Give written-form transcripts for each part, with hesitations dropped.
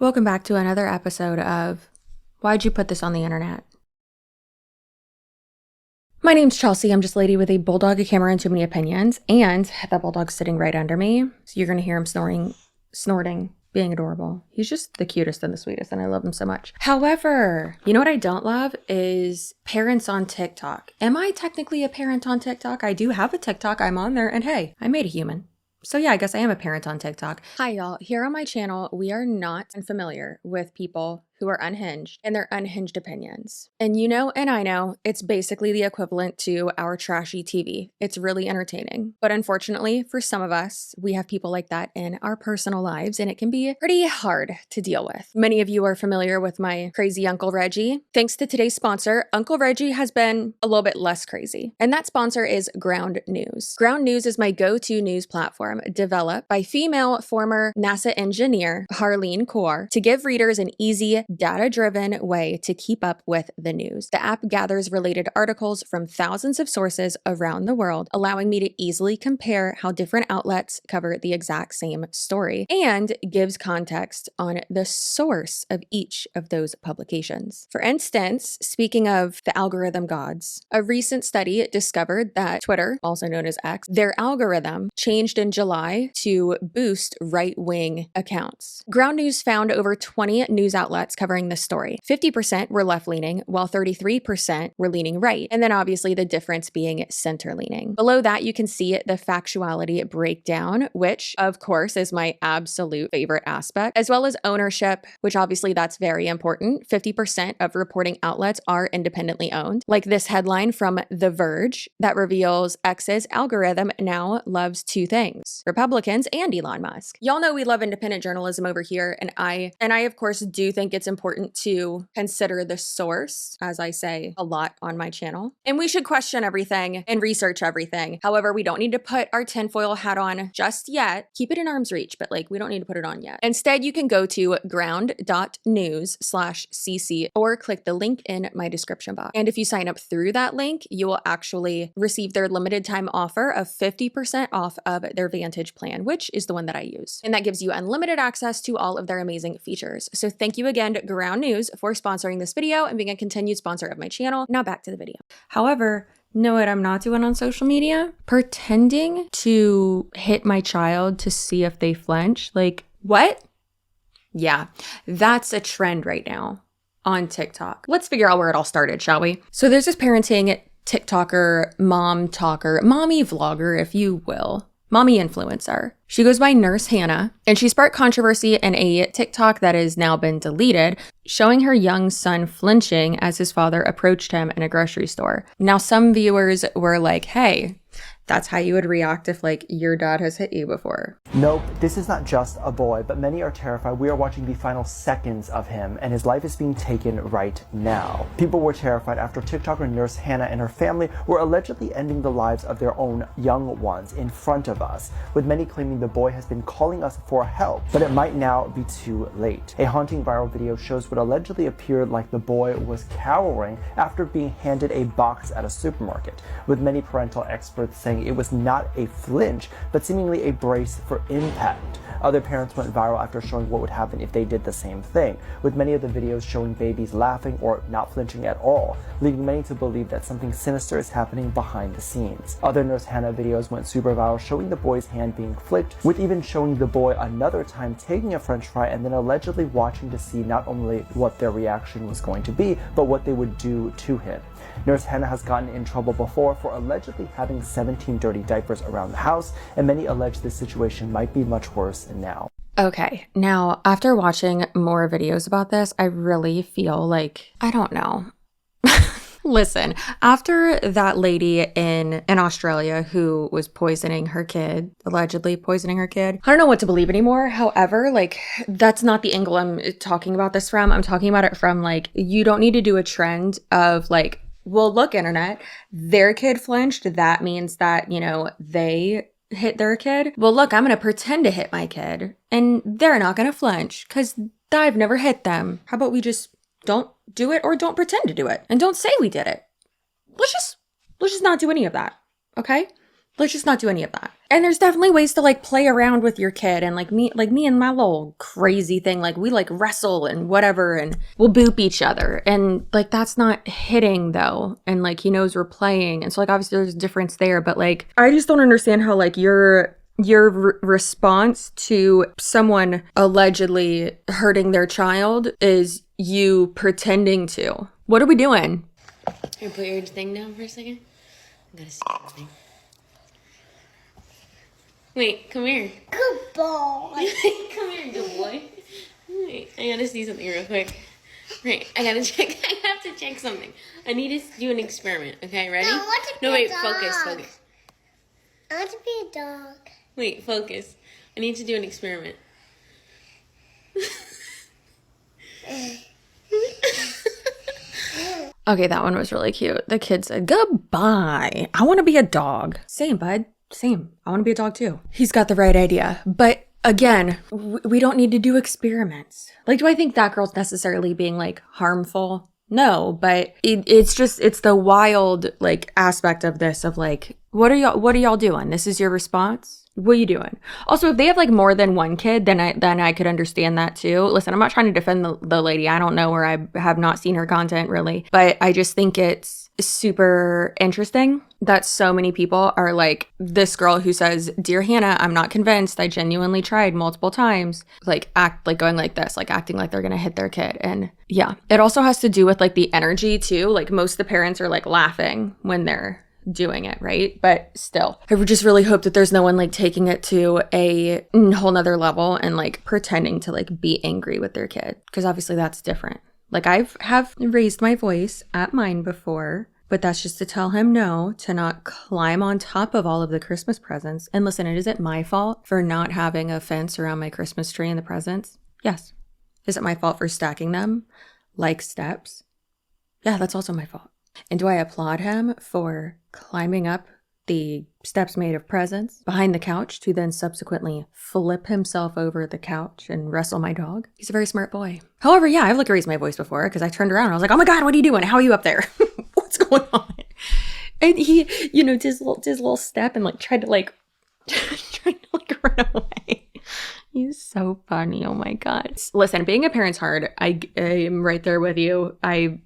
Welcome back to another episode of Why'd You Put This on the Internet? My name's Chelsea. I'm just a lady with a bulldog, a camera, and too many opinions. And that bulldog's sitting right under me. So you're going to hear him snorting, being adorable. He's just the cutest and the sweetest, and I love him so much. However, you know what I don't love is parents on TikTok. Am I technically a parent on TikTok? I do have a TikTok. I'm on there, and hey, I made a human. So yeah, I guess I am a parent on TikTok. Hi y'all, here on my channel, we are not familiar with people who are unhinged and their unhinged opinions. And you know, and I know, it's basically the equivalent to our trashy TV. It's really entertaining. But unfortunately, for some of us, we have people like that in our personal lives, and it can be pretty hard to deal with. Many of you are familiar with my crazy Uncle Reggie. Thanks to today's sponsor, Uncle Reggie has been a little bit less crazy. And that sponsor is Ground News. Ground News is my go-to news platform developed by female former NASA engineer Harleen Kaur to give readers an easy, data-driven way to keep up with the news. The app gathers related articles from thousands of sources around the world, allowing me to easily compare how different outlets cover the exact same story, and gives context on the source of each of those publications. For instance, speaking of the algorithm gods, a recent study discovered that Twitter, also known as X, their algorithm changed in July to boost right-wing accounts. Ground News found over 20 news outlets covering this story. 50% were left-leaning, while 33% were leaning right, and then obviously the difference being center-leaning. Below that, you can see the factuality breakdown, which of course is my absolute favorite aspect, as well as ownership, which obviously that's very important. 50% of reporting outlets are independently owned, like this headline from The Verge that reveals X's algorithm now loves two things: Republicans and Elon Musk. Y'all know we love independent journalism over here, and I of course do think it's important to consider the source, as I say a lot on my channel. And we should question everything and research everything. However, we don't need to put our tinfoil hat on just yet. Keep it in arm's reach, but like we don't need to put it on yet. Instead, you can go to ground.news/cc or click the link in my description box. And if you sign up through that link, you will actually receive their limited time offer of 50% off of their Vantage plan, which is the one that I use. And that gives you unlimited access to all of their amazing features. So thank you again, Ground News, for sponsoring this video and being a continued sponsor of my channel. Now back to the video. However, know what I'm not doing on social media? Pretending to hit my child to see if they flinch. Like, what? Yeah, that's a trend right now on TikTok. Let's figure out where it all started, shall we? So there's this parenting TikToker, mom talker, mommy vlogger, if you will. Mommy influencer. She goes by Nurse Hannah, and she sparked controversy in a TikTok that has now been deleted, showing her young son flinching as his father approached him in a grocery store. Now, some viewers were like, hey, that's how you would react if like your dad has hit you before. Nope, this is not just a boy, but many are terrified. We are watching the final seconds of him, and his life is being taken right now. People were terrified after TikToker Nurse Hannah and her family were allegedly ending the lives of their own young ones in front of us, with many claiming the boy has been calling us for help, but it might now be too late. A haunting viral video shows what allegedly appeared like the boy was cowering after being handed a box at a supermarket, with many parental experts saying it was not a flinch, but seemingly a brace for impact. Other parents went viral after showing what would happen if they did the same thing, with many of the videos showing babies laughing or not flinching at all, leading many to believe that something sinister is happening behind the scenes. Other Nurse Hannah videos went super viral, showing the boy's hand being flicked, with even showing the boy another time taking a french fry and then allegedly watching to see not only what their reaction was going to be, but what they would do to him. Nurse Hannah has gotten in trouble before for allegedly having 17 dirty diapers around the house, and many allege this situation might be much worse now. Okay, now after watching more videos about this, I really feel like, I don't know. Listen, after that lady in Australia who was poisoning her kid, allegedly poisoning her kid, I don't know what to believe anymore. However, like, that's not the angle I'm talking about this from. I'm talking about it from like, you don't need to do a trend of like, well, look, internet, their kid flinched. That means that, you know, they hit their kid. Well, look, I'm going to pretend to hit my kid and they're not going to flinch because I've never hit them. How about we just don't do it or don't pretend to do it and don't say we did it. Let's just not do any of that. Okay. Let's just not do any of that. And there's definitely ways to like play around with your kid, and like me and my little crazy thing, like we like wrestle and whatever, and we'll boop each other, and like that's not hitting though, and like he knows we're playing, and so like obviously there's a difference there, but like I just don't understand how like your response to someone allegedly hurting their child is you pretending to. What are we doing? Can you put your thing down for a second? I gotta see something. Wait, come here. Good boy. Come here, good boy. Wait, I gotta see something real quick. Right, I have to check something. I need to do an experiment, okay? Ready? No, I want to be No, wait, a dog. focus. I want to be a dog. Wait, focus. I need to do an experiment. Okay, that one was really cute. The kid said, goodbye. I want to be a dog. Same, bud. Same. I want to be a dog too. He's got the right idea. But again, we don't need to do experiments. Like, do I think that girl's necessarily being like harmful? No, but it's the wild like aspect of this of like, what are y'all doing? This is your response? What are you doing? Also, if they have like more than one kid, then I could understand that too. Listen, I'm not trying to defend the lady. I don't know, or I have not seen her content really, but I just think it's super interesting that so many people are like this girl who says, "Dear Hannah, I'm not convinced. I genuinely tried multiple times." Like going like this, like acting like they're gonna hit their kid. And yeah, it also has to do with like the energy too. Like most of the parents are like laughing when they're doing it, right? But still, I would just really hope that there's no one like taking it to a whole nother level and like pretending to like be angry with their kid, because obviously that's different. Like have raised my voice at mine before, but that's just to tell him no, to not climb on top of all of the Christmas presents. And listen, it isn't my fault for not having a fence around my Christmas tree and the presents. Yes. Is it my fault for stacking them like steps? Yeah, that's also my fault. And do I applaud him for climbing up the steps made of presents behind the couch to then subsequently flip himself over the couch and wrestle my dog? He's a very smart boy. However, yeah, I've like raised my voice before because I turned around and I was like, oh my God, what are you doing? How are you up there? What's going on? And he, did his little step and like tried to run away. He's so funny. Oh my God. Listen, being a parent's hard. I am right there with you. I,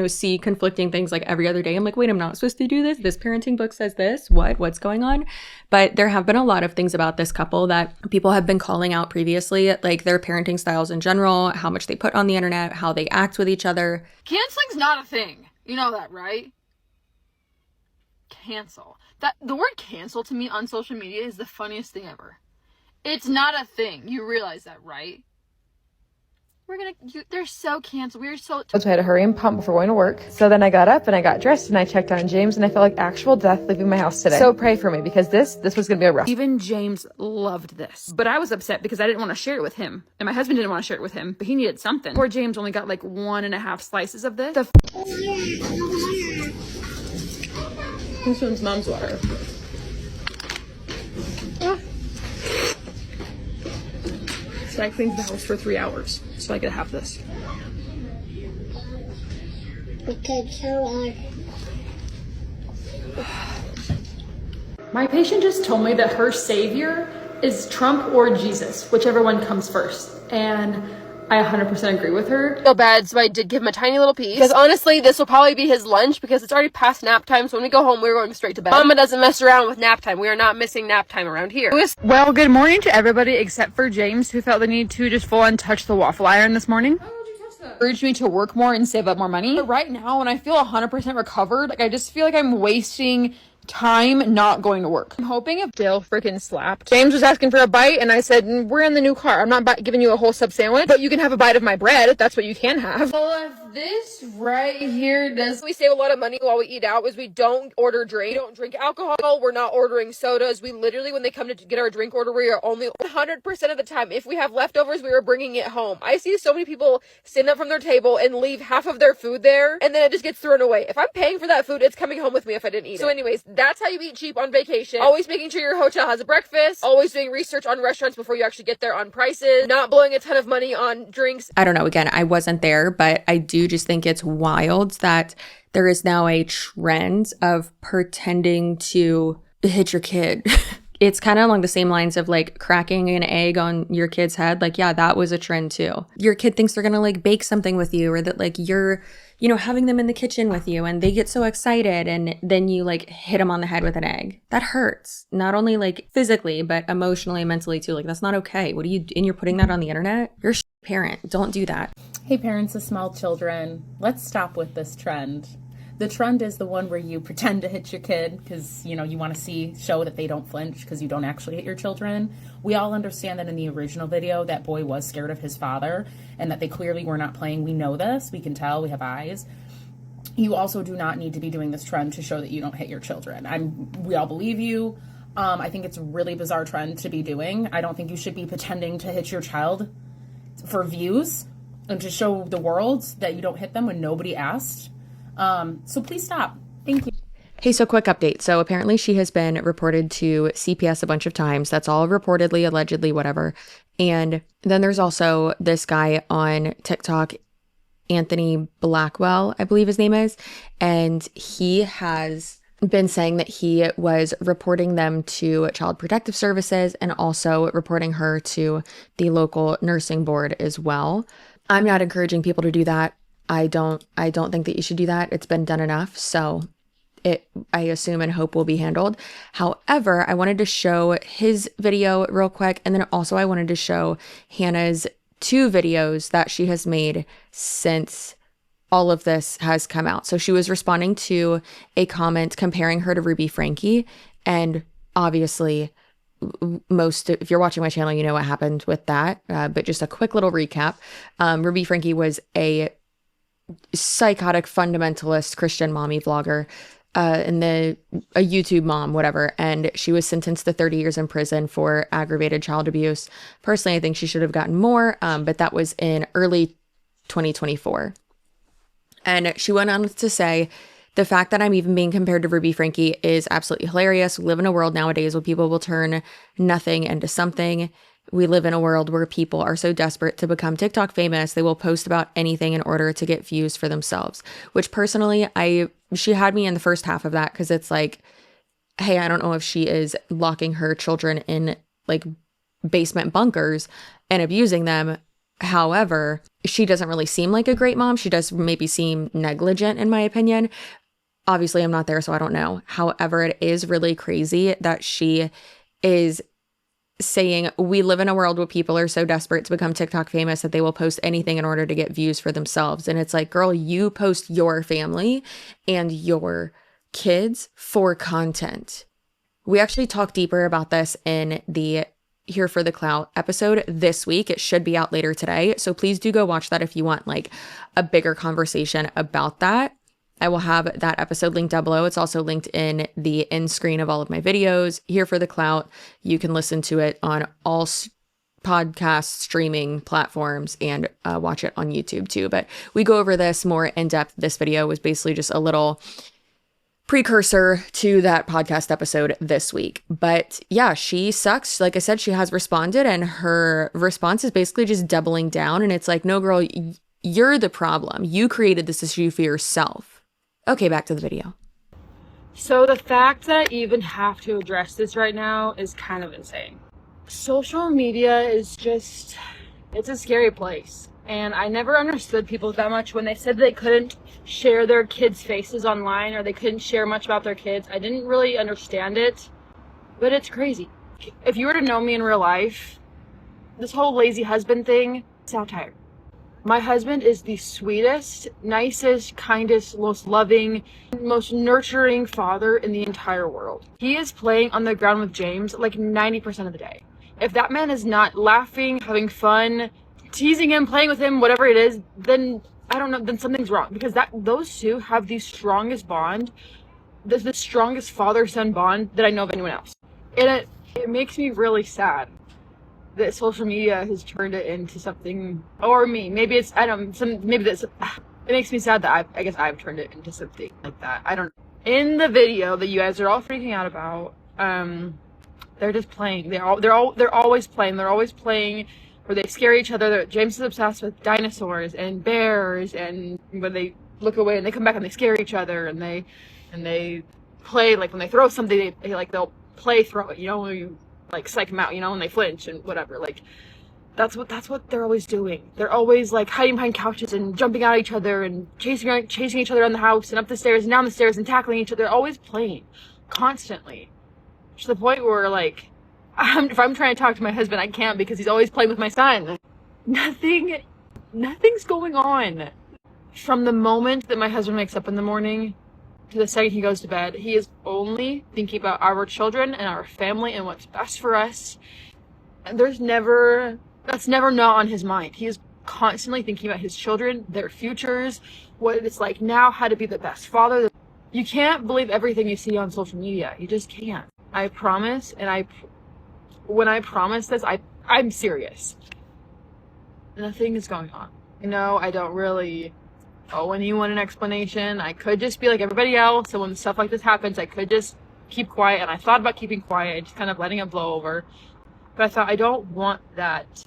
see conflicting things like every other day. I'm like, wait, I'm not supposed to do this. This parenting book says this. What's going on? But there have been a lot of things about this couple that people have been calling out previously, like their parenting styles in general, how much they put on the internet, how they act with each other. Canceling's not a thing. You know that, right? Cancel. The word cancel to me on social media is the funniest thing ever. It's not a thing. You realize that, right? They're so canceled. So I had to hurry and pump before going to work. So then I got up and I got dressed and I checked on James and I felt like actual death leaving my house today. So pray for me because this was going to be a rough. Even James loved this. But I was upset because I didn't want to share it with him. And my husband didn't want to share it with him, but he needed something. Poor James only got like 1.5 slices of this. This one's mom's water. So I cleaned the house for 3 hours, so I could have this. Okay, so on. My patient just told me that her savior is Trump or Jesus, whichever one comes first. And I 100% agree with her. So bad, so I did give him a tiny little piece. Because honestly, this will probably be his lunch because it's already past nap time. So when we go home, we're going straight to bed. Mama doesn't mess around with nap time. We are not missing nap time around here. Well, good morning to everybody except for James, who felt the need to just full on touch the waffle iron this morning. Why would you touch that? Urged me to work more and save up more money. But right now, when I feel 100% recovered, like I just feel like I'm wasting time not going to work. I'm hoping if Dale freaking slapped. James was asking for a bite and I said, we're in the new car. I'm not giving you a whole sub sandwich, but you can have a bite of my bread. That's what you can have. Well, if this right here does, we save a lot of money while we eat out is we don't order drink. We don't drink alcohol. We're not ordering sodas. We literally, when they come to get our drink order, we are only 100% of the time. If we have leftovers, we are bringing it home. I see so many people stand up from their table and leave half of their food there and then it just gets thrown away. If I'm paying for that food, it's coming home with me if I didn't eat it. So anyways, that's how you eat cheap on vacation. Always making sure your hotel has a breakfast. Always doing research on restaurants before you actually get there on prices. Not blowing a ton of money on drinks. I don't know. Again, I wasn't there, but I do just think it's wild that there is now a trend of pretending to hit your kid. It's kind of along the same lines of like cracking an egg on your kid's head. Like, yeah, that was a trend too. Your kid thinks they're going to like bake something with you, or that like you're, you know, having them in the kitchen with you and they get so excited and then you like hit them on the head with an egg. That hurts. Not only like physically, but emotionally and mentally too. Like, that's not okay. What are you, and you're putting that on the internet? You're a parent. Don't do that. Hey, parents of small children, let's stop with this trend. The trend is the one where you pretend to hit your kid because, you know, you want to show that they don't flinch because you don't actually hit your children. We all understand that in the original video, that boy was scared of his father and that they clearly were not playing. We know this. We can tell. We have eyes. You also do not need to be doing this trend to show that you don't hit your children. We all believe you. I think it's a really bizarre trend to be doing. I don't think you should be pretending to hit your child for views and to show the world that you don't hit them when nobody asked. So please stop. Thank you. Hey, so quick update. So apparently she has been reported to CPS a bunch of times. That's all reportedly, allegedly, whatever. And then there's also this guy on TikTok, Anthony Blackwell, I believe his name is. And he has been saying that he was reporting them to Child Protective Services and also reporting her to the local nursing board as well. I'm not encouraging people to do that. I don't think that you should do that. It's been done enough. So I assume and hope will be handled. However, I wanted to show his video real quick. And then also I wanted to show Hannah's 2 videos that she has made since all of this has come out. So she was responding to a comment comparing her to Ruby Frankie. And obviously if you're watching my channel, you know what happened with that. But just a quick little recap. Ruby Frankie was a psychotic fundamentalist Christian mommy vlogger, and a YouTube mom, whatever. And she was sentenced to 30 years in prison for aggravated child abuse. Personally, I think she should have gotten more, but that was in early 2024. And she went on to say, the fact that I'm even being compared to Ruby Frankie is absolutely hilarious. We live in a world nowadays where people will turn nothing into something. We live in a world where people are so desperate to become TikTok famous, they will post about anything in order to get views for themselves, which personally, she had me in the first half of that because it's like, hey, I don't know if she is locking her children in like basement bunkers and abusing them. However, she doesn't really seem like a great mom. She does maybe seem negligent in my opinion. Obviously, I'm not there, so I don't know. However, it is really crazy that she is saying we live in a world where people are so desperate to become TikTok famous that they will post anything in order to get views for themselves. And it's like, girl, you post your family and your kids for content. We actually talk deeper about this in the Here for the Clout episode this week. It should be out later today. So please do go watch that if you want like a bigger conversation about that. I will have that episode linked down below. It's also linked in the end screen of all of my videos. Here for the Clout. You can listen to it on all podcast streaming platforms and watch it on YouTube too. But we go over this more in depth. This video was basically just a little precursor to that podcast episode this week. But yeah, she sucks. Like I said, she has responded and her response is basically just doubling down. And it's like, no, girl, you're the problem. You created this issue for yourself. Okay, back to the video. So the fact that I even have to address this right now is kind of insane. Social media is just, it's a scary place. And I never understood people that much when they said they couldn't share their kids' faces online or they couldn't share much about their kids. I didn't really understand it, but it's crazy. If you were to know me in real life, this whole lazy husband thing, satire. My husband is the sweetest, nicest, kindest, most loving, most nurturing father in the entire world. He is playing on the ground with James like 90% of the day. If that man is not laughing, having fun, teasing him, playing with him, whatever it is, then I don't know, then something's wrong. Because those two have the strongest bond, the strongest father-son bond that I know of anyone else. And it makes me really sad that social media has turned it into something, or me, maybe it's, I don't know, maybe that's, it makes me sad that I guess I've turned it into something like that. I don't know. In the video that you guys are all freaking out about, they're just playing. They're always playing. They're always playing where they scare each other. James is obsessed with dinosaurs and bears, and when they look away and they come back and they scare each other, and they play, like when they throw something, they'll play throw it, you know, when you like psych them out, you know, and they flinch and whatever. Like that's what they're always doing. They're always like hiding behind couches and jumping at each other and chasing each other around the house and up the stairs and down the stairs and tackling each other. They're always playing constantly, to the point where like if I'm trying to talk to my husband, I can't, because he's always playing with my son. Nothing's going on. From the moment that my husband wakes up in the morning to the second he goes to bed, he is only thinking about our children and our family and what's best for us. And that's never not on his mind. He is constantly thinking about his children, their futures, what it's like now, how to be the best father. You can't believe everything you see on social media. You just can't. I promise, and when I promise this, I'm serious. Nothing is going on. You know, I don't really owe anyone an explanation. I could just be like everybody else, so when stuff like this happens, I could just keep quiet, and I thought about keeping quiet and just kind of letting it blow over. But I thought, I don't want that.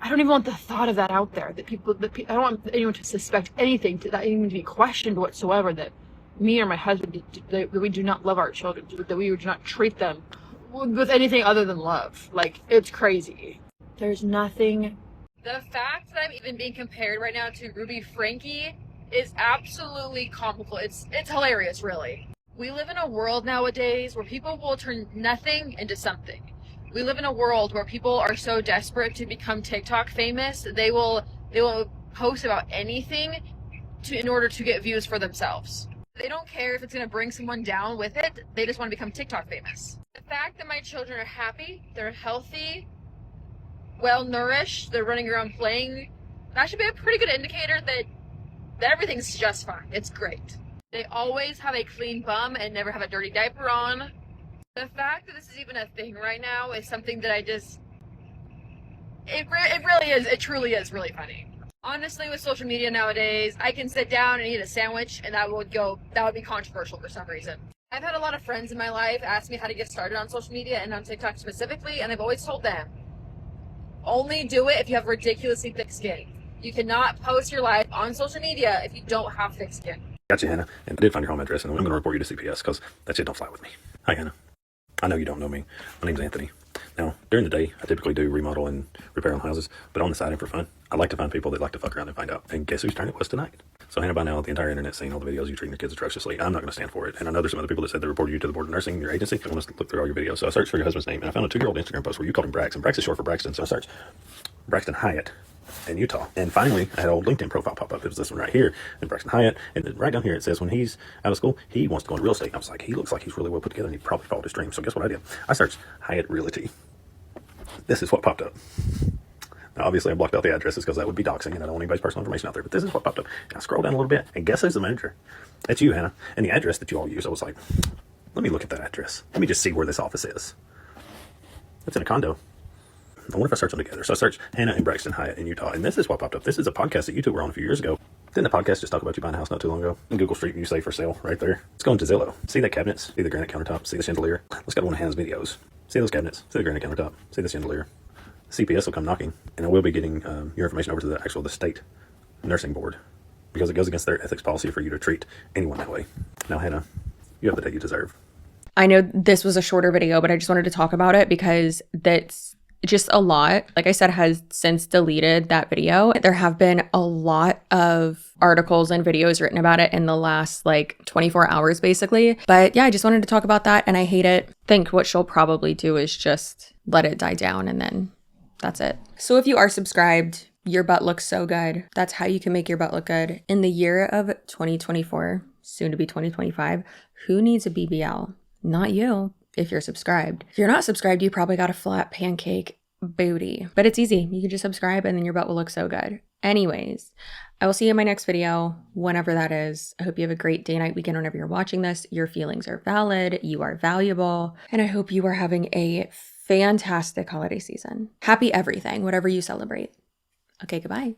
I don't even want the thought of that out there. I don't want anyone to suspect anything, that even to be questioned whatsoever, that me or my husband, that we do not love our children, that we do not treat them with anything other than love. Like, it's crazy. There's nothing. The fact that I'm even being compared right now to Ruby Frankie is absolutely comical. It's hilarious, really. We live in a world nowadays where people will turn nothing into something. We live in a world where people are so desperate to become TikTok famous, they will post about anything in order to get views for themselves. They don't care if it's going to bring someone down with it. They just want to become TikTok famous. The fact that my children are happy, they're healthy, well-nourished, they're running around playing, that should be a pretty good indicator that everything's just fine. It's great. They always have a clean bum and never have a dirty diaper on. The fact that this is even a thing right now is something that it truly is really funny. Honestly, with social media nowadays, I can sit down and eat a sandwich and that would be controversial for some reason. I've had a lot of friends in my life ask me how to get started on social media and on TikTok specifically, and I've always told them, only do it if you have ridiculously thick skin. You cannot post your life on social media if you don't have thick skin. Gotcha, Hannah. And I did find your home address, and I'm going to report you to CPS because that shit don't fly with me. Hi, Hannah. I know you don't know me. My name's Anthony. Now, during the day, I typically do remodel and repair on houses, but on the side and for fun, I like to find people that like to fuck around and find out. And guess whose turn it was tonight? So Hannah, by now, the entire internet seeing all the videos you treating your kids atrociously. I'm not going to stand for it. And I know there's some other people that said they reported you to the board of nursing in your agency. I want to look through all your videos. So I searched for your husband's name, and I found a 2-year-old Instagram post where you called him Brax, and Brax is short for Braxton. So I searched Braxton Hyatt in Utah. And finally, I had an old LinkedIn profile pop up. It was this one right here, and Braxton Hyatt. And then right down here, it says when he's out of school, he wants to go into real estate. And I was like, he looks like he's really well put together, and he probably followed his dream. So guess what I did? I searched Hyatt Realty. This is what popped up. Now, obviously, I blocked out the addresses because that would be doxing, and I don't want anybody's personal information out there. But this is what popped up. And I scrolled down a little bit, and guess who's the manager? It's you, Hannah. And the address that you all use, I was like, let me look at that address. Let me just see where this office is. It's in a condo. I wonder if I search them together. So I searched Hannah and Braxton Hyatt in Utah, and this is what popped up. This is a podcast that you two were on a few years ago. Didn't the podcast just talk about you buying a house not too long ago? In Google Street View, say for sale right there. Let's go into Zillow. See that cabinets? See the granite countertop? See the chandelier? Let's go to one of Hannah's videos. See those cabinets? See the granite countertop? See the chandelier? CPS will come knocking, and I will be getting your information over to the state nursing board because it goes against their ethics policy for you to treat anyone that way. Now, Hannah, you have the day you deserve. I know this was a shorter video, but I just wanted to talk about it because that's just a lot. Like I said, has since deleted that video. There have been a lot of articles and videos written about it in the last 24 hours, basically. But yeah, I just wanted to talk about that, and I hate it. I think what she'll probably do is just let it die down, and then that's it. So if you are subscribed, your butt looks so good. That's how you can make your butt look good. In the year of 2024, soon to be 2025, who needs a BBL? Not you, if you're subscribed. If you're not subscribed, you probably got a flat pancake booty. But it's easy. You can just subscribe and then your butt will look so good. Anyways, I will see you in my next video, whenever that is. I hope you have a great day, night, weekend, whenever you're watching this. Your feelings are valid. You are valuable. And I hope you are having a fantastic holiday season. Happy everything, whatever you celebrate. Okay, goodbye.